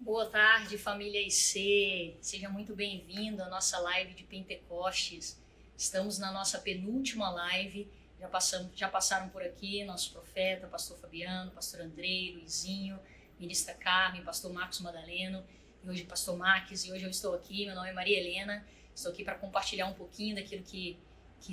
Boa tarde, família IC. Seja muito bem-vindo à nossa live de Pentecostes. Estamos na nossa penúltima live. Já passaram por aqui nosso profeta, pastor Fabiano, pastor Andrei, Luizinho, ministra Carmen, pastor Marcos Madaleno e hoje pastor Marques. E hoje eu estou aqui, meu nome é Maria Helena. Estou aqui para compartilhar um pouquinho daquilo que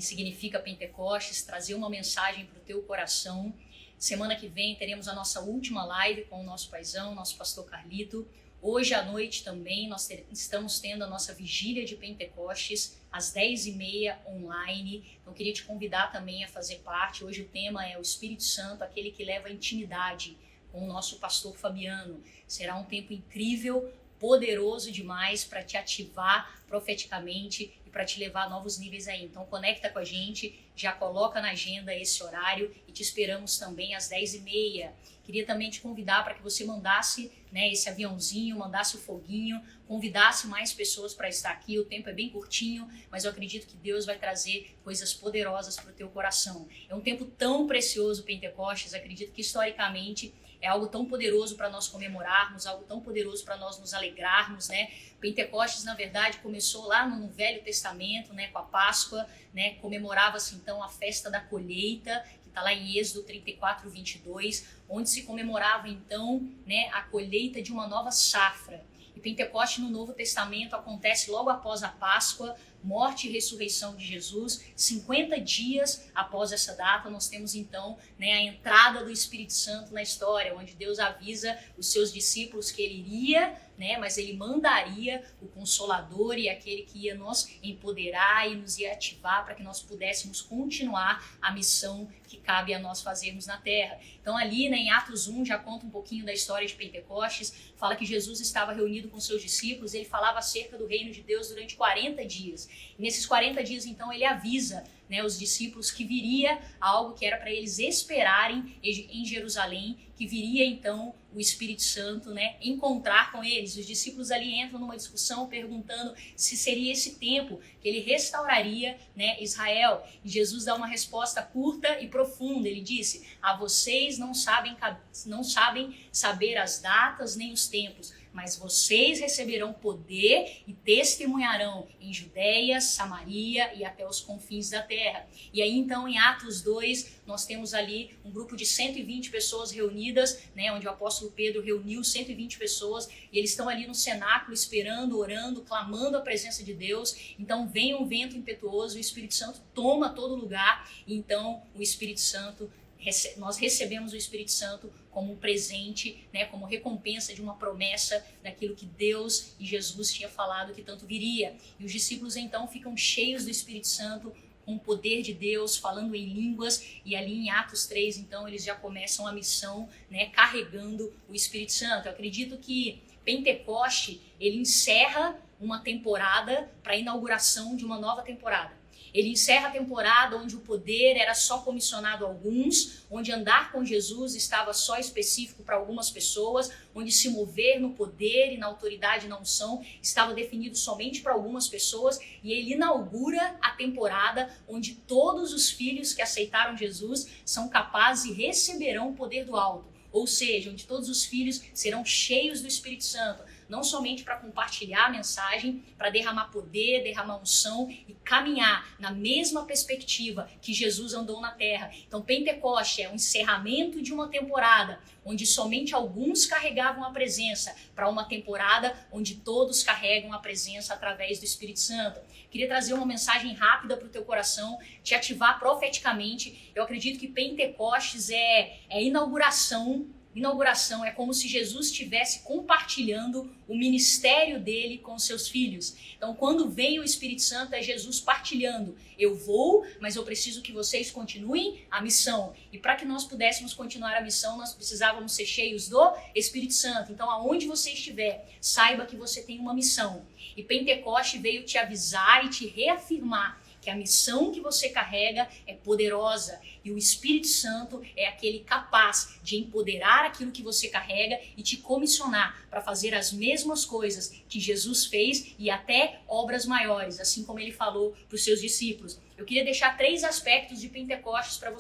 significa Pentecostes, trazer uma mensagem para o teu coração. Semana que vem teremos a nossa última live com o nosso paizão, nosso pastor Carlito. Hoje à noite também nós estamos tendo a nossa vigília de Pentecostes às 10h30 online. Então eu queria te convidar também a fazer parte. Hoje o tema é o Espírito Santo, aquele que leva a intimidade, com o nosso pastor Fabiano. Será um tempo incrível, poderoso demais para te ativar profeticamente e para te levar a novos níveis aí. Então conecta com a gente, já coloca na agenda esse horário e te esperamos também às 10h30. Queria também te convidar para que você mandasse esse aviãozinho, mandasse o foguinho, convidasse mais pessoas para estar aqui. O tempo é bem curtinho, mas eu acredito que Deus vai trazer coisas poderosas para o teu coração. É um tempo tão precioso, Pentecostes, acredito que historicamente é algo tão poderoso para nós comemorarmos, algo tão poderoso para nós nos alegrarmos, né? Pentecostes, na verdade, começou lá no Velho Testamento, né, com a Páscoa, né? Comemorava-se então a festa da colheita, que está lá em Êxodo 34:22, onde se comemorava então, né, a colheita de uma nova safra. E Pentecostes no Novo Testamento acontece logo após a Páscoa, morte e ressurreição de Jesus. 50 dias após essa data, nós temos então, né, a entrada do Espírito Santo na história, onde Deus avisa os seus discípulos que ele iria, né, mas ele mandaria o Consolador e aquele que ia nos empoderar e nos ia ativar para que nós pudéssemos continuar a missão que cabe a nós fazermos na terra. Então ali, né, em Atos 1 já conta um pouquinho da história de Pentecostes, fala que Jesus estava reunido com seus discípulos, ele falava acerca do reino de Deus durante 40 dias. E nesses 40 dias, então, ele avisa, né, os discípulos que viria algo que era para eles esperarem em Jerusalém, que viria, então, o Espírito Santo, né, encontrar com eles. Os discípulos ali entram numa discussão perguntando se seria esse tempo que ele restauraria, né, Israel. E Jesus dá uma resposta curta e profunda. Ele disse: a vocês não sabem saber as datas nem os tempos, mas vocês receberão poder e testemunharão em Judeia, Samaria e até os confins da terra. E aí então em Atos 2 nós temos ali um grupo de 120 pessoas reunidas, né, onde o apóstolo Pedro reuniu 120 pessoas e eles estão ali no cenáculo esperando, orando, clamando a presença de Deus. Então vem um vento impetuoso, o Espírito Santo toma todo lugar e então o Espírito Santo, nós recebemos o Espírito Santo como um presente, né, como recompensa de uma promessa daquilo que Deus e Jesus tinha falado que tanto viria. E os discípulos então ficam cheios do Espírito Santo, com o poder de Deus, falando em línguas, e ali em Atos 3, então, eles já começam a missão, né, carregando o Espírito Santo. Eu acredito que Pentecoste, ele encerra uma temporada para a inauguração de uma nova temporada. Ele encerra a temporada onde o poder era só comissionado a alguns, onde andar com Jesus estava só específico para algumas pessoas, onde se mover no poder e na autoridade e na unção estava definido somente para algumas pessoas, e ele inaugura a temporada onde todos os filhos que aceitaram Jesus são capazes e receberão o poder do alto. Ou seja, onde todos os filhos serão cheios do Espírito Santo, não somente para compartilhar a mensagem, para derramar poder, derramar unção e caminhar na mesma perspectiva que Jesus andou na terra. Então, Pentecoste é o encerramento de uma temporada, onde somente alguns carregavam a presença, para uma temporada onde todos carregam a presença através do Espírito Santo. Queria trazer uma mensagem rápida para o teu coração, te ativar profeticamente. Eu acredito que Pentecostes é inauguração. Inauguração é como se Jesus estivesse compartilhando o ministério dele com seus filhos. Então, quando vem o Espírito Santo, é Jesus partilhando. Eu vou, mas eu preciso que vocês continuem a missão. E para que nós pudéssemos continuar a missão, nós precisávamos ser cheios do Espírito Santo. Então, aonde você estiver, saiba que você tem uma missão. E Pentecoste veio te avisar e te reafirmar que a missão que você carrega é poderosa e o Espírito Santo é aquele capaz de empoderar aquilo que você carrega e te comissionar para fazer as mesmas coisas que Jesus fez e até obras maiores, assim como ele falou para os seus discípulos. Eu queria deixar 3 aspectos de Pentecostes para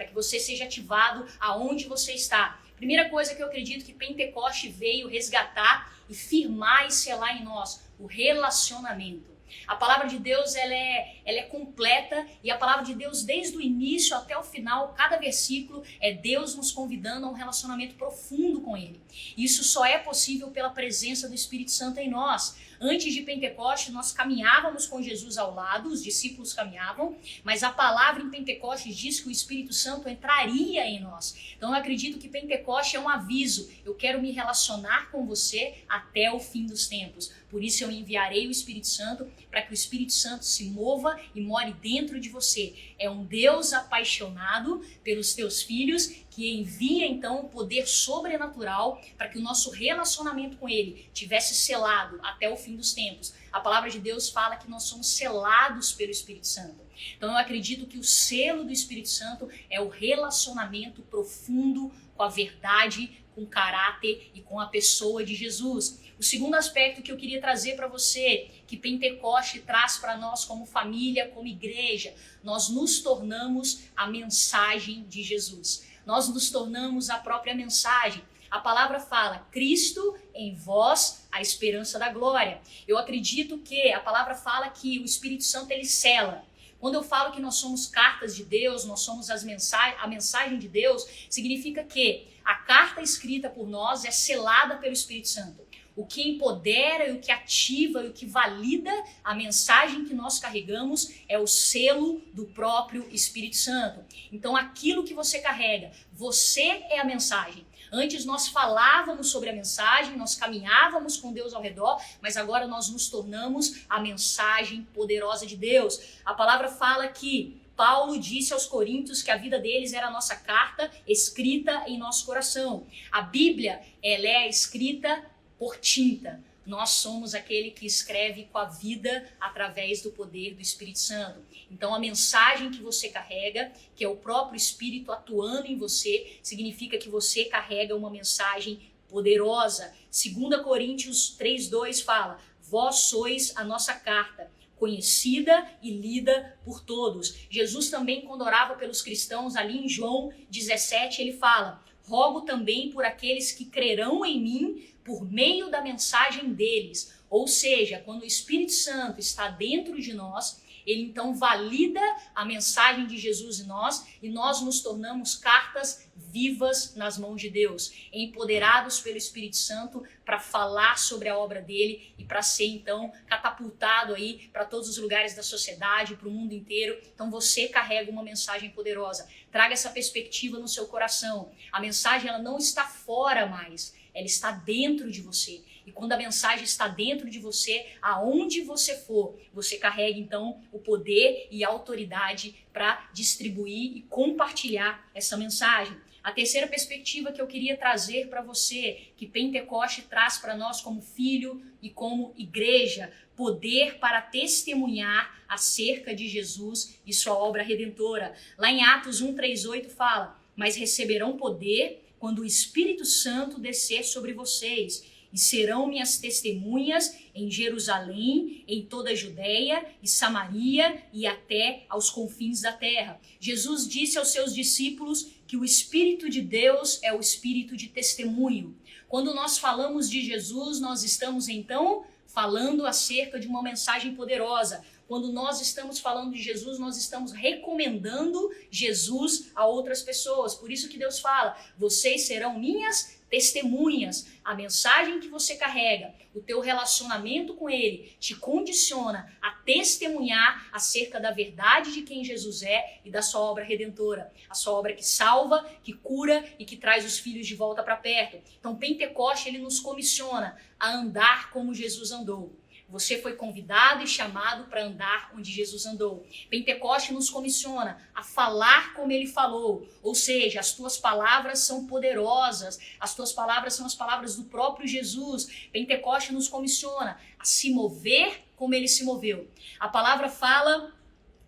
que você seja ativado aonde você está. Primeira coisa que eu acredito que Pentecoste veio resgatar e firmar e selar em nós, o relacionamento. A palavra de Deus ela é completa e a palavra de Deus desde o início até o final, cada versículo é Deus nos convidando a um relacionamento profundo com Ele. Isso só é possível pela presença do Espírito Santo em nós. Antes de Pentecoste, nós caminhávamos com Jesus ao lado, os discípulos caminhavam, mas a palavra em Pentecostes diz que o Espírito Santo entraria em nós. Então eu acredito que Pentecoste é um aviso. Eu quero me relacionar com você até o fim dos tempos. Por isso eu enviarei o Espírito Santo para que o Espírito Santo se mova e more dentro de você. É um Deus apaixonado pelos teus filhos que envia então o poder sobrenatural para que o nosso relacionamento com Ele tivesse selado até o fim dos tempos. A palavra de Deus fala que nós somos selados pelo Espírito Santo. Então eu acredito que o selo do Espírito Santo é o relacionamento profundo com a verdade, com o caráter e com a pessoa de Jesus. O segundo aspecto que eu queria trazer para você, que Pentecoste traz para nós como família, como igreja, nós nos tornamos a mensagem de Jesus. Nós nos tornamos a própria mensagem. A palavra fala, Cristo em vós, a esperança da glória. Eu acredito que a palavra fala que o Espírito Santo ele sela. Quando eu falo que nós somos cartas de Deus, nós somos a mensagem de Deus, significa que a carta escrita por nós é selada pelo Espírito Santo. O que empodera e o que ativa e o que valida a mensagem que nós carregamos é o selo do próprio Espírito Santo. Então aquilo que você carrega, você é a mensagem. Antes nós falávamos sobre a mensagem, nós caminhávamos com Deus ao redor, mas agora nós nos tornamos a mensagem poderosa de Deus. A palavra fala que Paulo disse aos Coríntios que a vida deles era a nossa carta escrita em nosso coração. A Bíblia, ela é escrita por tinta. Nós somos aquele que escreve com a vida através do poder do Espírito Santo. Então a mensagem que você carrega, que é o próprio Espírito atuando em você, significa que você carrega uma mensagem poderosa. 2 Coríntios 3:2 fala, vós sois a nossa carta, conhecida e lida por todos. Jesus também, quando orava pelos cristãos, ali em João 17, ele fala, rogo também por aqueles que crerão em mim, por meio da mensagem deles. Ou seja, quando o Espírito Santo está dentro de nós, ele então valida a mensagem de Jesus em nós e nós nos tornamos cartas vivas nas mãos de Deus, empoderados pelo Espírito Santo para falar sobre a obra dele e para ser então catapultado aí para todos os lugares da sociedade, para o mundo inteiro. Então você carrega uma mensagem poderosa. Traga essa perspectiva no seu coração. A mensagem ela não está fora mais, ela está dentro de você. E quando a mensagem está dentro de você, aonde você for, você carrega então o poder e a autoridade para distribuir e compartilhar essa mensagem. A terceira perspectiva que eu queria trazer para você, que Pentecoste traz para nós como filho e como igreja, poder para testemunhar acerca de Jesus e sua obra redentora. Lá em Atos 1:38 fala, mas receberão poder quando o Espírito Santo descer sobre vocês, e serão minhas testemunhas em Jerusalém, em toda a Judéia e Samaria e até aos confins da terra. Jesus disse aos seus discípulos que o Espírito de Deus é o Espírito de testemunho. Quando nós falamos de Jesus, nós estamos então falando acerca de uma mensagem poderosa. Quando nós estamos falando de Jesus, nós estamos recomendando Jesus a outras pessoas. Por isso que Deus fala, vocês serão minhas testemunhas. A mensagem que você carrega, o teu relacionamento com Ele te condiciona a testemunhar acerca da verdade de quem Jesus é e da sua obra redentora. A sua obra que salva, que cura e que traz os filhos de volta para perto. Então Pentecoste ele nos comissiona a andar como Jesus andou. Você foi convidado e chamado para andar onde Jesus andou. Pentecoste nos comissiona a falar como ele falou. Ou seja, as tuas palavras são poderosas. As tuas palavras são as palavras do próprio Jesus. Pentecoste nos comissiona a se mover como ele se moveu. A palavra fala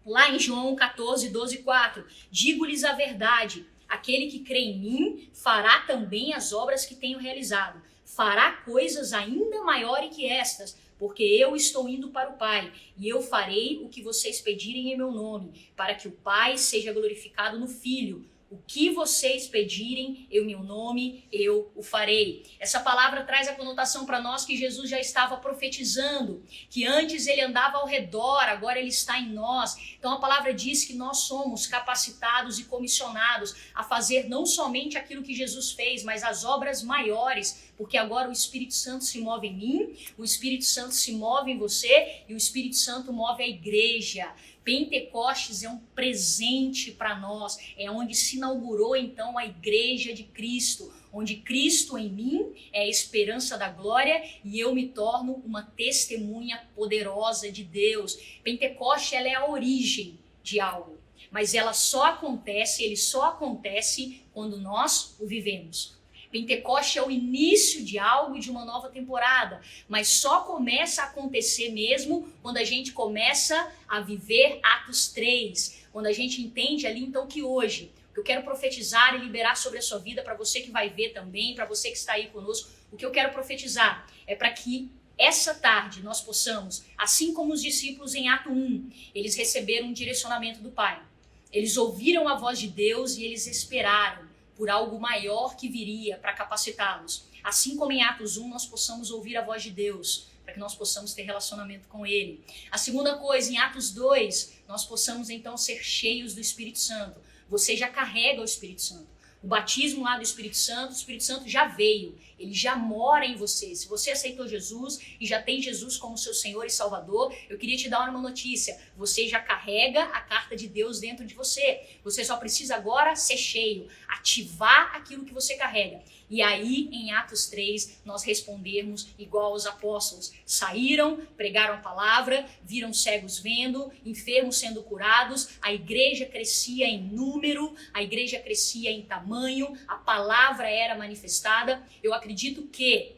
lá em João 14:12-4. Digo-lhes a verdade. Aquele que crê em mim fará também as obras que tenho realizado. Fará coisas ainda maiores que estas, porque eu estou indo para o Pai, e eu farei o que vocês pedirem em meu nome, para que o Pai seja glorificado no Filho. O que vocês pedirem em meu nome, eu o farei. Essa palavra traz a conotação para nós que Jesus já estava profetizando, que antes ele andava ao redor, agora ele está em nós. Então a palavra diz que nós somos capacitados e comissionados a fazer não somente aquilo que Jesus fez, mas as obras maiores, porque agora o Espírito Santo se move em mim, o Espírito Santo se move em você e o Espírito Santo move a igreja. Pentecostes é um presente para nós, é onde se inaugurou então a igreja de Cristo, onde Cristo em mim é a esperança da glória e eu me torno uma testemunha poderosa de Deus. Pentecostes, ela é a origem de algo, mas ele só acontece quando nós o vivemos. Pentecoste é o início de algo e de uma nova temporada, mas só começa a acontecer mesmo quando a gente começa a viver Atos 3, quando a gente entende ali então que hoje, o que eu quero profetizar e liberar sobre a sua vida, para você que vai ver também, para você que está aí conosco, o que eu quero profetizar é para que essa tarde nós possamos, assim como os discípulos em Ato 1, eles receberam um direcionamento do Pai, eles ouviram a voz de Deus e eles esperaram por algo maior que viria para capacitá-los. Assim como em Atos 1 nós possamos ouvir a voz de Deus, para que nós possamos ter relacionamento com Ele. A segunda coisa, em Atos 2, nós possamos então ser cheios do Espírito Santo. Você já carrega o Espírito Santo. O batismo lá do Espírito Santo já veio, ele já mora em você. Se você aceitou Jesus e já tem Jesus como seu Senhor e Salvador, eu queria te dar uma notícia. Você já carrega a carta de Deus dentro de você. Você só precisa agora ser cheio, ativar aquilo que você carrega. E aí, em Atos 3, nós respondermos igual aos apóstolos. Saíram, pregaram a palavra, viram cegos vendo, enfermos sendo curados, a igreja crescia em número, a igreja crescia em tamanho, a palavra era manifestada. Eu acredito que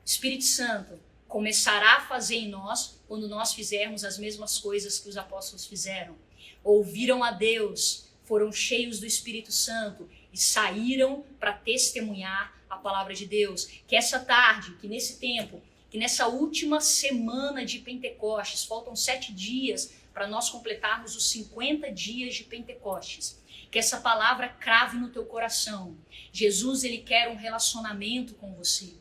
o Espírito Santo começará a fazer em nós quando nós fizermos as mesmas coisas que os apóstolos fizeram. Ouviram a Deus, foram cheios do Espírito Santo e saíram para testemunhar a palavra de Deus. Que essa tarde, que nesse tempo, que nessa última semana de Pentecostes, faltam 7 dias para nós completarmos os 50 dias de Pentecostes. Que essa palavra crave no teu coração. Jesus, ele quer um relacionamento com você.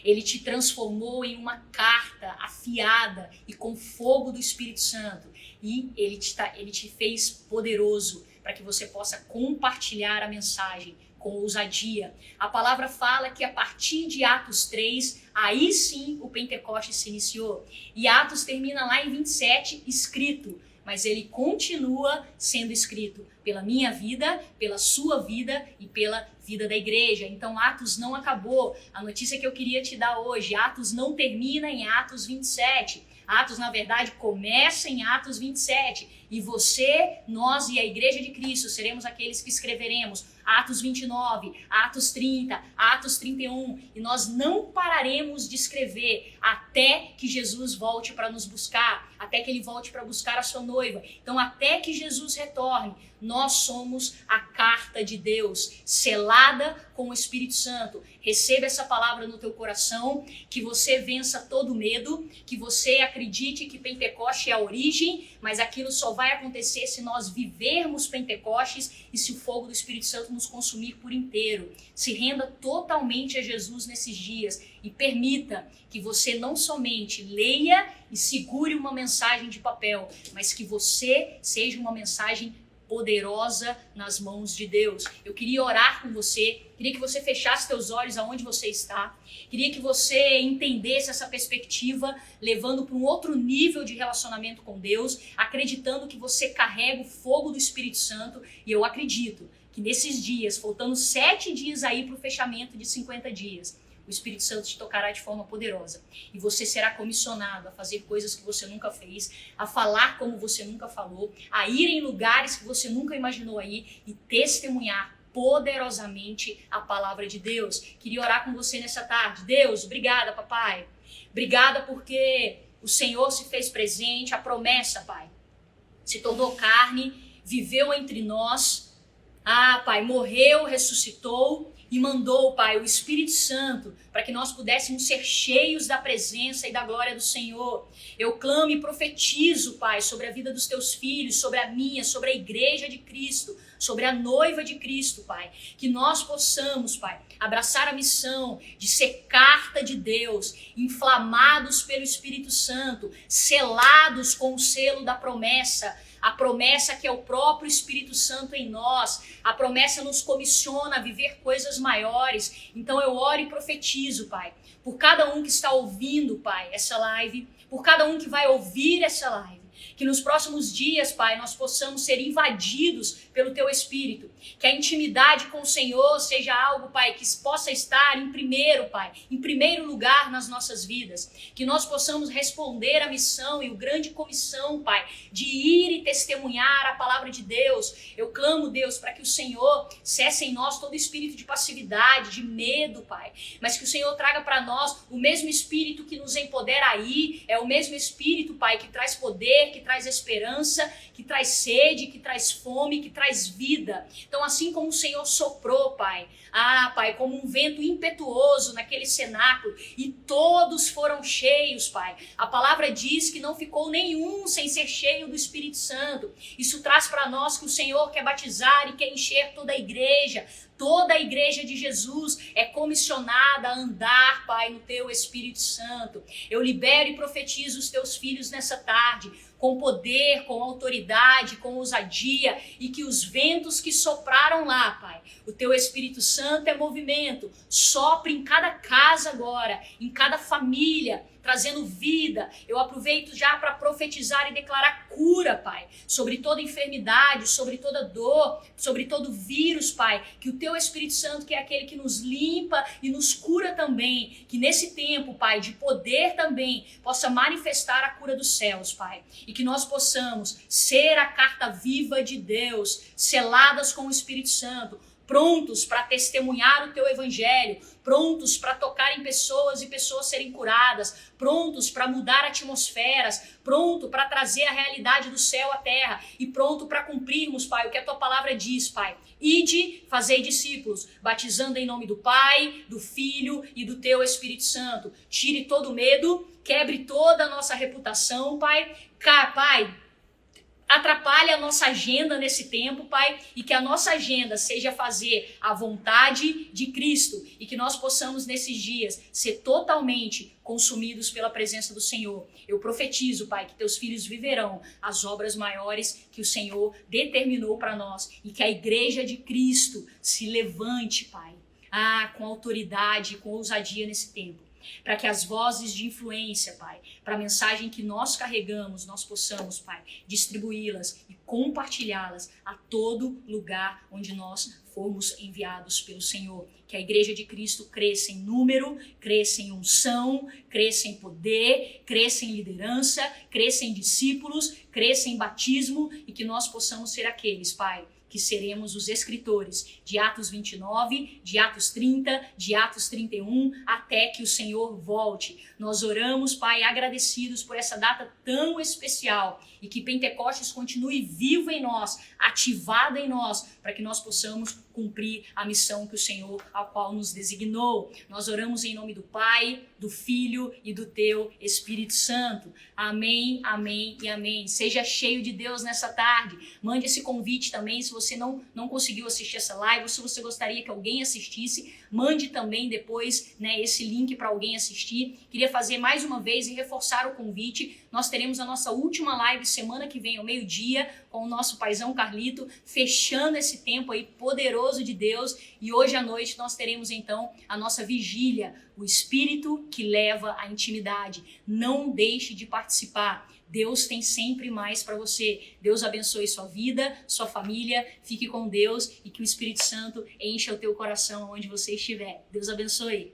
Ele te transformou em uma carta afiada e com fogo do Espírito Santo. E ele te fez poderoso para que você possa compartilhar a mensagem com ousadia. A palavra fala que a partir de Atos 3, aí sim o Pentecostes se iniciou. E Atos termina lá em 27, escrito, mas ele continua sendo escrito pela minha vida, pela sua vida e pela vida da igreja. Então Atos não acabou. A notícia que eu queria te dar hoje, Atos não termina em Atos 27. Atos, na verdade, começa em Atos 27. E você, nós e a Igreja de Cristo seremos aqueles que escreveremos Atos 29, Atos 30, Atos 31. E nós não pararemos de escrever até que Jesus volte para nos buscar, até que ele volte para buscar a sua noiva. Então, até que Jesus retorne, nós somos a carta de Deus, selada com o Espírito Santo. Receba essa palavra no teu coração, que você vença todo medo, que você acredite que Pentecoste é a origem, mas aquilo só vai acontecer se nós vivermos Pentecostes e se o fogo do Espírito Santo nos consumir por inteiro. Se renda totalmente a Jesus nesses dias e permita que você não somente leia e segure uma mensagem de papel, mas que você seja uma mensagem poderosa nas mãos de Deus. Eu queria orar com você, queria que você fechasse teus olhos aonde você está, queria que você entendesse essa perspectiva, levando para um outro nível de relacionamento com Deus, acreditando que você carrega o fogo do Espírito Santo, e eu acredito que nesses dias, faltando 7 dias aí para o fechamento de 50 dias, o Espírito Santo te tocará de forma poderosa. E você será comissionado a fazer coisas que você nunca fez, a falar como você nunca falou, a ir em lugares que você nunca imaginou aí e testemunhar poderosamente a palavra de Deus. Queria orar com você nessa tarde. Deus, obrigada, papai. Obrigada porque o Senhor se fez presente, a promessa, pai, se tornou carne, viveu entre nós. Ah, pai, morreu, ressuscitou e mandou, pai, o Espírito Santo para que nós pudéssemos ser cheios da presença e da glória do Senhor. Eu clamo e profetizo, pai, sobre a vida dos teus filhos, sobre a minha, sobre a igreja de Cristo, sobre a noiva de Cristo, Pai. Que nós possamos, Pai, abraçar a missão de ser carta de Deus, inflamados pelo Espírito Santo, selados com o selo da promessa, a promessa que é o próprio Espírito Santo em nós. A promessa nos comissiona a viver coisas maiores. Então eu oro e profetizo, Pai, por cada um que está ouvindo, Pai, essa live, por cada um que vai ouvir essa live, que nos próximos dias, Pai, nós possamos ser invadidos pelo Teu Espírito, que a intimidade com o Senhor seja algo, Pai, que possa estar em primeiro, Pai, em primeiro lugar nas nossas vidas, que nós possamos responder à missão e a grande comissão, Pai, de ir e testemunhar a palavra de Deus. Eu clamo, Deus, para que o Senhor cesse em nós todo espírito de passividade, de medo, Pai, mas que o Senhor traga para nós o mesmo Espírito que nos empodera aí, é o mesmo Espírito, Pai, que traz poder, que traz esperança, que traz sede, que traz fome, que traz vida. Então, assim como o Senhor soprou, Pai, Pai, como um vento impetuoso naquele cenáculo, e todos foram cheios, Pai. A palavra diz que não ficou nenhum sem ser cheio do Espírito Santo. Isso traz para nós que o Senhor quer batizar e quer encher toda a igreja. Toda a igreja de Jesus é comissionada a andar, Pai, no Teu Espírito Santo. Eu libero e profetizo os Teus filhos nessa tarde, com poder, com autoridade, com ousadia, e que os ventos que sopraram lá, Pai, o Teu Espírito Santo é movimento, sopra em cada casa agora, em cada família, trazendo vida. Eu aproveito já para profetizar e declarar cura, Pai, sobre toda enfermidade, sobre toda dor, sobre todo vírus, Pai, que o Teu Espírito Santo, que é aquele que nos limpa e nos cura também, que nesse tempo, Pai, de poder também, possa manifestar a cura dos céus, Pai, e que nós possamos ser a carta viva de Deus, seladas com o Espírito Santo, prontos para testemunhar o Teu Evangelho, prontos para tocar em pessoas e pessoas serem curadas, prontos para mudar atmosferas, pronto para trazer a realidade do céu à terra e pronto para cumprirmos, Pai, o que a Tua palavra diz, Pai. Ide, fazei discípulos, batizando em nome do Pai, do Filho e do Teu Espírito Santo. Tire todo o medo, quebre toda a nossa reputação, Pai. Pai, atrapalhe a nossa agenda nesse tempo, Pai, e que a nossa agenda seja fazer a vontade de Cristo e que nós possamos nesses dias ser totalmente consumidos pela presença do Senhor. Eu profetizo, Pai, que Teus filhos viverão as obras maiores que o Senhor determinou para nós e que a igreja de Cristo se levante, Pai, com autoridade, com ousadia nesse tempo, para que as vozes de influência, Pai, para a mensagem que nós carregamos, nós possamos, Pai, distribuí-las e compartilhá-las a todo lugar onde nós formos enviados pelo Senhor. Que a igreja de Cristo cresça em número, cresça em unção, cresça em poder, cresça em liderança, cresça em discípulos, cresça em batismo e que nós possamos ser aqueles, Pai, que seremos os escritores de Atos 29, de Atos 30, de Atos 31, até que o Senhor volte. Nós oramos, Pai, agradecidos por essa data tão especial e que Pentecostes continue vivo em nós, ativado em nós, para que nós possamos cumprir a missão que o Senhor, ao qual nos designou. Nós oramos em nome do Pai, do Filho e do Teu Espírito Santo. Amém, amém e amém. Seja cheio de Deus nessa tarde. Mande esse convite também, se você não conseguiu assistir essa live, ou se você gostaria que alguém assistisse, mande também depois, esse link para alguém assistir. Queria fazer mais uma vez e reforçar o convite. Nós teremos a nossa última live semana que vem, ao meio-dia, com o nosso paizão Carlito, fechando esse tempo aí poderoso de Deus. E hoje à noite nós teremos então a nossa vigília, o Espírito que leva à intimidade. Não deixe de participar. Deus tem sempre mais para você. Deus abençoe sua vida, sua família. Fique com Deus e que o Espírito Santo encha o teu coração onde você estiver. Deus abençoe.